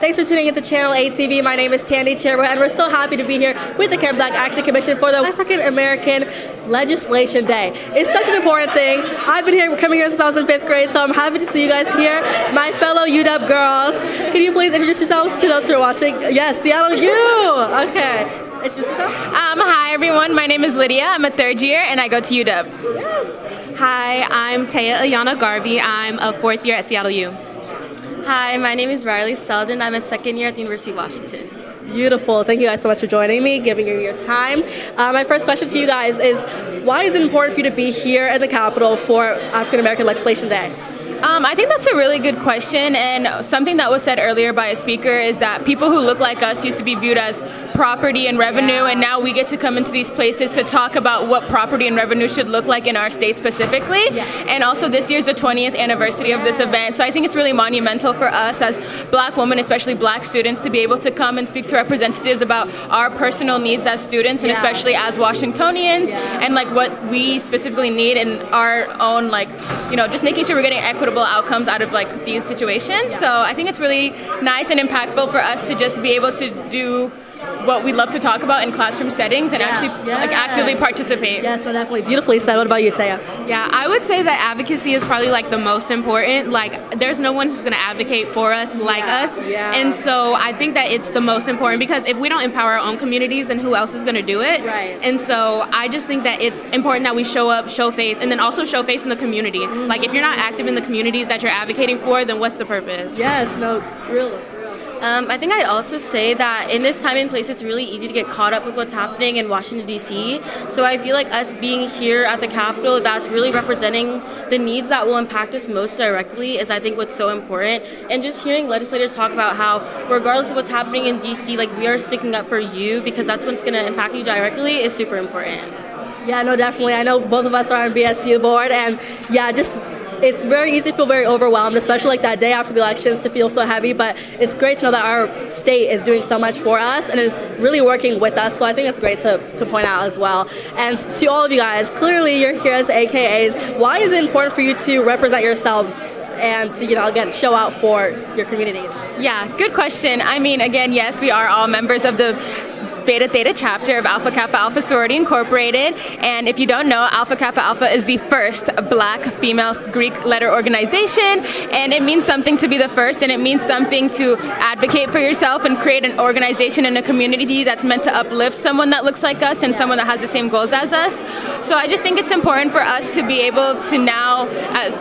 Thanks for tuning into Channel 8 TV. My name is THANDI CHIRWA, and we're so happy to be here with the KBAC Action Commission for the African American Legislation Day. It's such an important thing. I've been here, coming here since I was in 5th grade, so I'm happy to see you guys here. My fellow UW girls, can you please introduce yourselves to those who are watching? Yes, Seattle U! Okay. Introduce yourself. Hi everyone, my name is Lydia. I'm a 3rd year and I go to UW. Yes. Hi, I'm Taya Ayana Garvey. I'm a 4th year at Seattle U. Hi, my name is Riley Selden. I'm a 2nd year at the University of Washington. Beautiful. Thank you guys so much for joining me, giving you your time. My first question to you guys is, why is it important for you to be here at the Capitol for African American Legislation Day? I think that's a really good question, and something that was said earlier by a speaker is that people who look like us used to be viewed as property and revenue, and now we get to come into these places to talk about what property and revenue should look like in our state specifically. Yes. And also this year's the 20th anniversary of this event, so I think it's really monumental for us as Black women, especially Black students, to be able to come and speak to representatives about our personal needs as students, and especially as Washingtonians, and like what we specifically need in our own, like, you know, just making sure we're getting equitable outcomes out of like these situations. So I think it's really nice and impactful for us to just be able to do what we love to talk about in classroom settings and actually like actively participate. Yes, so definitely. Beautifully said. What about you, Saya? Yeah, I would say that advocacy is probably like the most important. Like, there's no one who's going to advocate for us like us. Yeah. And so I think that it's the most important, because if we don't empower our own communities, then who else is going to do it? Right. And so I just think that it's important that we show up, show face, and then also show face in the community. Like, if you're not active in the communities that you're advocating for, then what's the purpose? Yes, no, real. I think I'd also say that in this time and place, it's really easy to get caught up with what's happening in Washington, D.C. So I feel like us being here at the Capitol, that's really representing the needs that will impact us most directly is, I think, what's so important. And just hearing legislators talk about how, regardless of what's happening in D.C., like, we are sticking up for you because that's what's going to impact you directly is super important. Yeah, no, definitely. I know both of us are on BSU board, and yeah, just it's very easy to feel very overwhelmed, especially like that day after the elections, to feel so heavy, but it's great to know that our state is doing so much for us and is really working with us, so I think it's great to point out as well. And to all of you guys, clearly you're here as AKAs. Why is it important for you to represent yourselves and to, you know, again, show out for your communities? Yeah, good question. I mean, again, yes, we are all members of the Beta Theta chapter of Alpha Kappa Alpha Sorority Incorporated, and if you don't know, Alpha Kappa Alpha is the first Black female Greek letter organization, and it means something to be the first, and it means something to advocate for yourself and create an organization and a community that's meant to uplift someone that looks like us and someone that has the same goals as us. So I just think it's important for us to be able to now,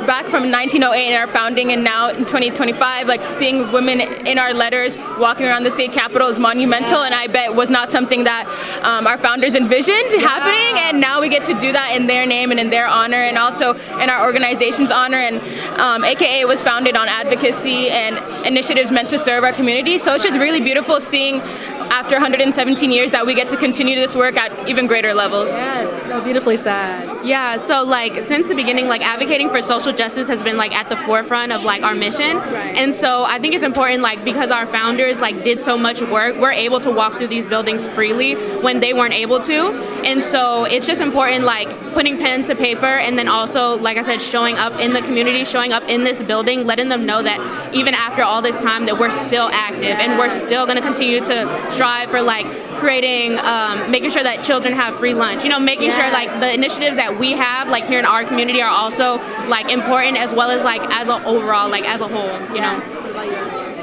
back from 1908 in our founding and now in 2025, like seeing women in our letters walking around the state capitol is monumental, and I bet was not something that our founders envisioned happening, and now we get to do that in their name and in their honor, and also in our organization's honor. And AKA was founded on advocacy and initiatives meant to serve our community, so it's just really beautiful seeing after 117 years that we get to continue this work at even greater levels. Yes, no, beautifully said. Yeah, so like since the beginning, like advocating for social justice has been like at the forefront of like our mission. Right. And so I think it's important, like, because our founders like did so much work, we're able to walk through these buildings freely when they weren't able to. And so it's just important, like, putting pen to paper, and then also, like I said, showing up in the community, showing up in this building, letting them know that even after all this time that we're still active and we're still going to continue to strive for like creating, making sure that children have free lunch, you know, making sure like the initiatives that we have like here in our community are also like important, as well as like as a overall, like as a whole, you know.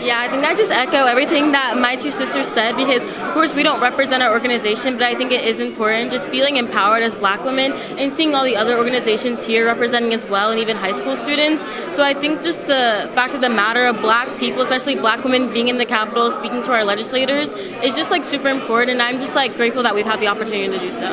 Yeah, I think I just echo everything that my two sisters said, because of course we don't represent our organization, but I think it is important just feeling empowered as Black women and seeing all the other organizations here representing as well, and even high school students. So I think just the fact of the matter of Black people, especially Black women, being in the Capitol, speaking to our legislators is just like super important, and I'm just like grateful that we've had the opportunity to do so.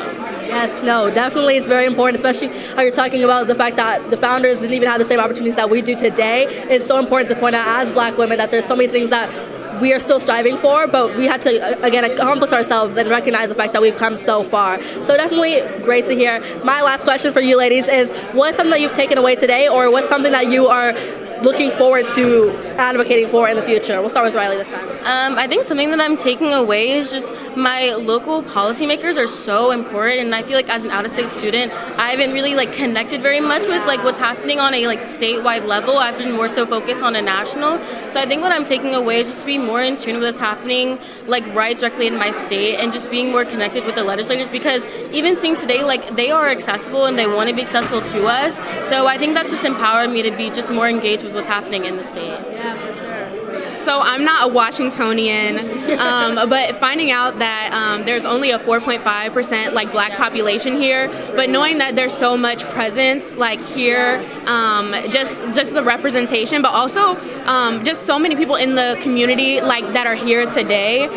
Yes, no, definitely it's very important, especially how you're talking about the fact that the founders didn't even have the same opportunities that we do today. It's so important to point out as Black women that there's so many things that we are still striving for, but we had to, again, accomplish ourselves and recognize the fact that we've come so far. So definitely great to hear. My last question for you ladies is, what's something that you've taken away today, or what's something that you are looking forward to advocating for in the future? We'll start with Riley this time. I think something that I'm taking away is just my local policymakers are so important, and I feel like as an out-of-state student, I haven't really like connected very much with like what's happening on a like statewide level. I've been more so focused on a national. So I think what I'm taking away is just to be more in tune with what's happening like right directly in my state, and just being more connected with the legislators, because even seeing today, like they are accessible and they want to be accessible to us. So I think that's just empowered me to be just more engaged with what's happening in the state. Yeah, for sure. So I'm not a Washingtonian, but finding out that there's only a 4.5% like black population here, but knowing that there's so much presence like here, just the representation, but also just so many people in the community like that are here today.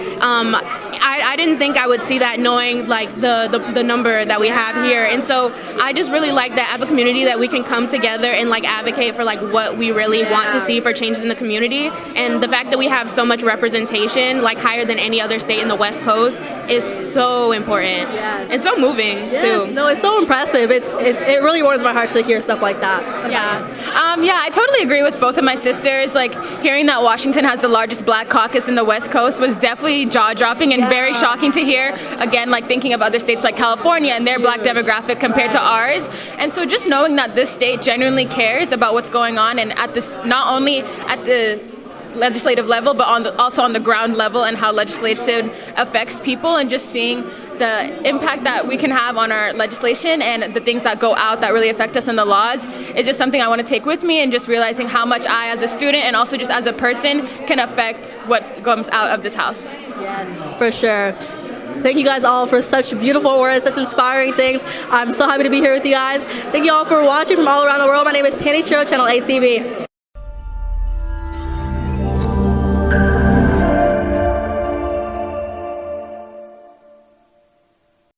I didn't think I would see that, knowing like the number that we have here, and so I just really like that as a community that we can come together and like advocate for like what we really want to see for changes in the community. And the fact that we have so much representation, like higher than any other state in the West Coast, is so important. Yes. And so moving too. No, it's so impressive. It really warms my heart to hear stuff like that. Yeah, I totally agree with both of my sisters. Like hearing that Washington has the largest black caucus in the West Coast was definitely jaw-dropping and very shocking to hear. Again, like thinking of other states like California and their black demographic compared to ours. And so just knowing that this state genuinely cares about what's going on, and at this, not only at the legislative level, but also on the ground level, and how legislation affects people, and just seeing the impact that we can have on our legislation and the things that go out that really affect us in the laws is just something I want to take with me, and just realizing how much I as a student and also just as a person can affect what comes out of this house. Yes, for sure. Thank you guys all for such beautiful words, such inspiring things. I'm so happy to be here with you guys. Thank you all for watching from all around the world. My name is THANDI CHIRWA, Channel ACB.